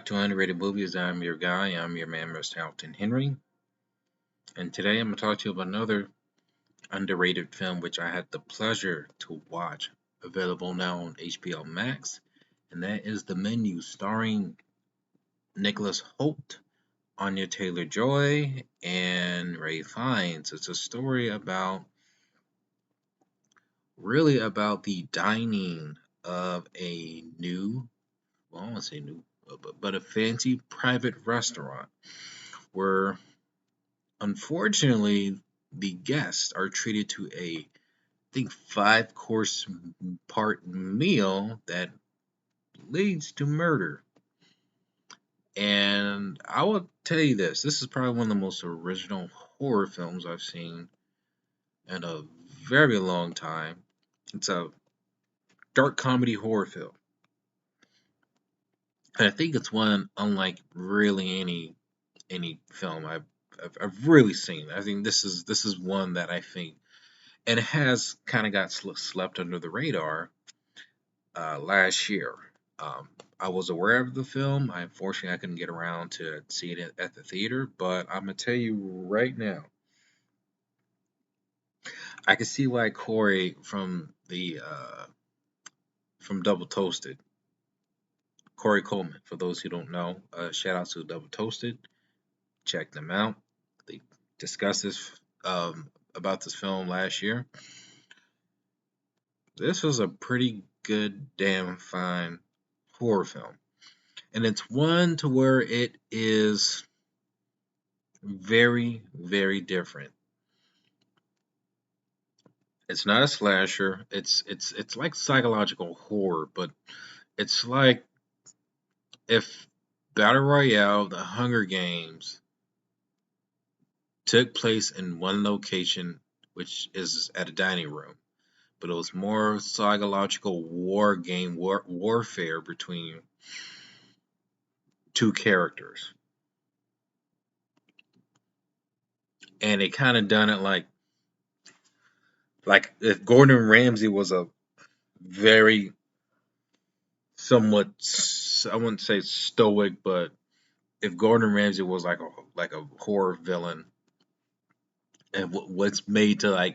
back to Underrated Movies. I'm your guy. I'm your man, Mr. Alton Henry. And today I'm going to talk to you about another underrated film which I had the pleasure to watch, available now on HBO Max. And that is The Menu, starring Nicholas Hoult, Anya Taylor-Joy, and Ray Fiennes. It's a story really about the dining of a new, well, I won't say new, but a fancy private restaurant where unfortunately the guests are treated to I think 5 course part meal that leads to murder. And I will tell you this is probably one of the most original horror films I've seen in a very long time. It's a dark comedy horror film. And I think it's one unlike really any film I've really seen. I think this is one that I think, and it has kind of got slept under the radar last year. Um, I was aware of the film. Unfortunately, I couldn't get around to see it at the theater, but I'm gonna tell you right now, I can see why Corey from Double Toasted, Corey Coleman. For those who don't know, shout out to Double Toasted. Check them out. They discussed this about this film last year. This was a pretty good, damn fine horror film. And it's one to where it is very, very different. It's not a slasher. It's like psychological horror, but it's like if Battle Royale, the Hunger Games, took place in one location, which is at a dining room, but it was more psychological warfare between two characters, and it kind of done it like if Gordon Ramsay was a very somewhat, I wouldn't say stoic, but if Gordon Ramsay was like a horror villain and what's made to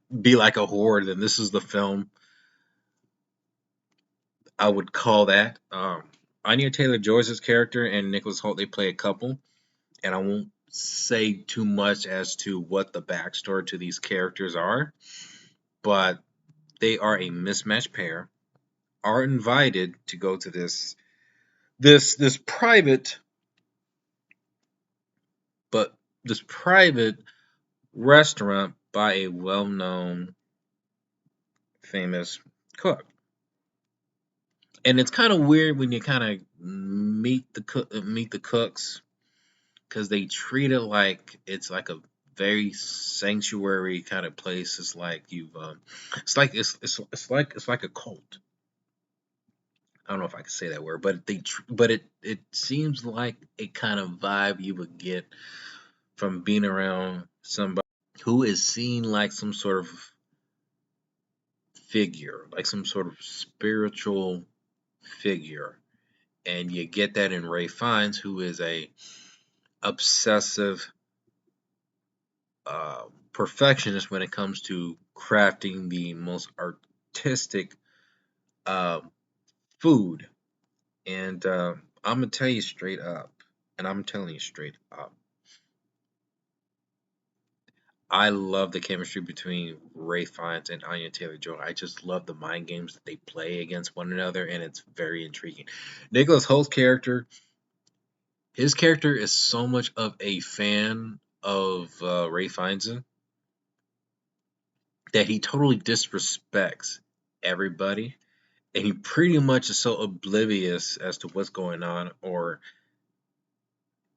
be like a horror, then this is the film I would call that. Anya Taylor Joy's character and Nicholas Hoult, they play a couple, and I won't say too much as to what the backstory to these characters are, but they are a mismatched pair. Are invited to go to this private, but this private restaurant by a well-known famous cook. And it's kind of weird when you kind of meet the cooks, because they treat it like it's like a very sanctuary kind of place. It's like it's like a cult. I don't know if I can say that word, but it seems like a kind of vibe you would get from being around somebody who is seen like some sort of figure, like some sort of spiritual figure. And you get that in Ray Fiennes, who is a obsessive perfectionist when it comes to crafting the most artistic uh, food. And I'm gonna tell you straight up, and I'm telling you straight up, I love the chemistry between Ray Fiennes and Anya Taylor-Joy. I just love the mind games that they play against one another, and it's very intriguing. Nicholas Holt's character, his character is so much of a fan of Ray Fiennes that he totally disrespects everybody, and he pretty much is so oblivious as to what's going on. Or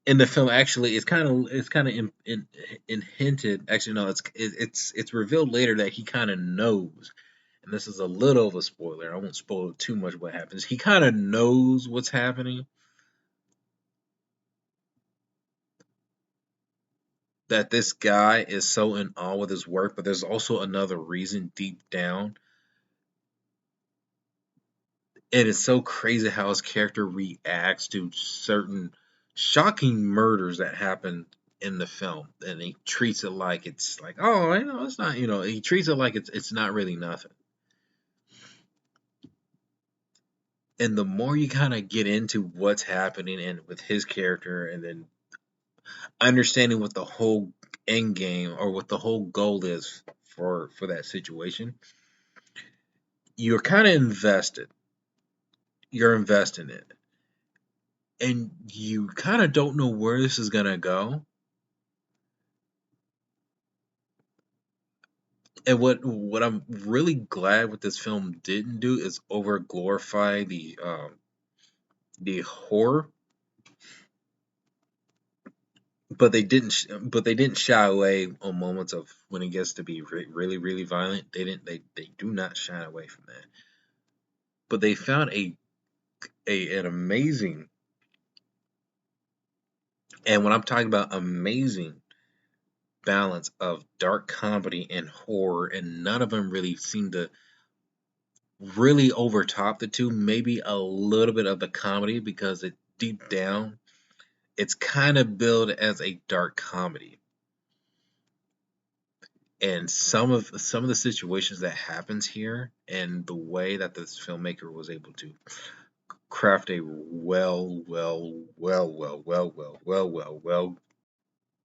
in the film, actually, it's kind of in hinted. Actually, no, it's revealed later that he kind of knows. And this is a little of a spoiler. I won't spoil too much what happens. He kind of knows what's happening. That this guy is so in awe with his work, but there's also another reason deep down. And it's so crazy how his character reacts to certain shocking murders that happen in the film, and he treats it like it's like, oh, it's not, he treats it like it's not really nothing. And the more you kind of get into what's happening and with his character, and then understanding what the whole end game or what the whole goal is for that situation, you're kind of invested. You're invested in it, and you kind of don't know where this is gonna go. And what I'm really glad what this film didn't do is over glorify the horror, but they didn't shy away on moments of when it gets to be really really violent. They do not shy away from that. But they found an amazing, and when I'm talking about amazing, balance of dark comedy and horror, and none of them really seem to really overtop the two. Maybe a little bit of the comedy because it deep down it's kind of billed as a dark comedy, and some of the situations that happens here and the way that this filmmaker was able to craft a well,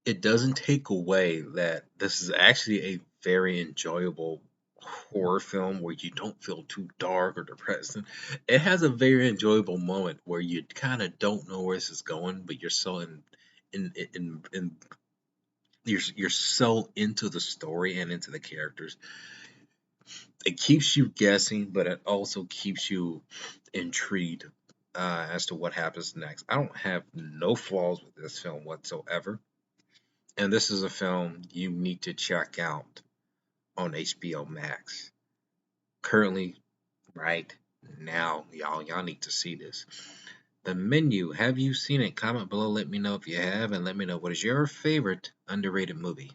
it doesn't take away that this is actually a very enjoyable horror film where you don't feel too dark or depressing. It has a very enjoyable moment where you kind of don't know where this is going, but you're so in you're so into the story and into the characters. It keeps you guessing, but it also keeps you intrigued as to what happens next. I don't have no flaws with this film whatsoever, and this is a film you need to check out on HBO Max. Currently, right now, y'all need to see this. The Menu. Have you seen it? Comment below. Let me know if you have, and let me know what is your favorite underrated movie.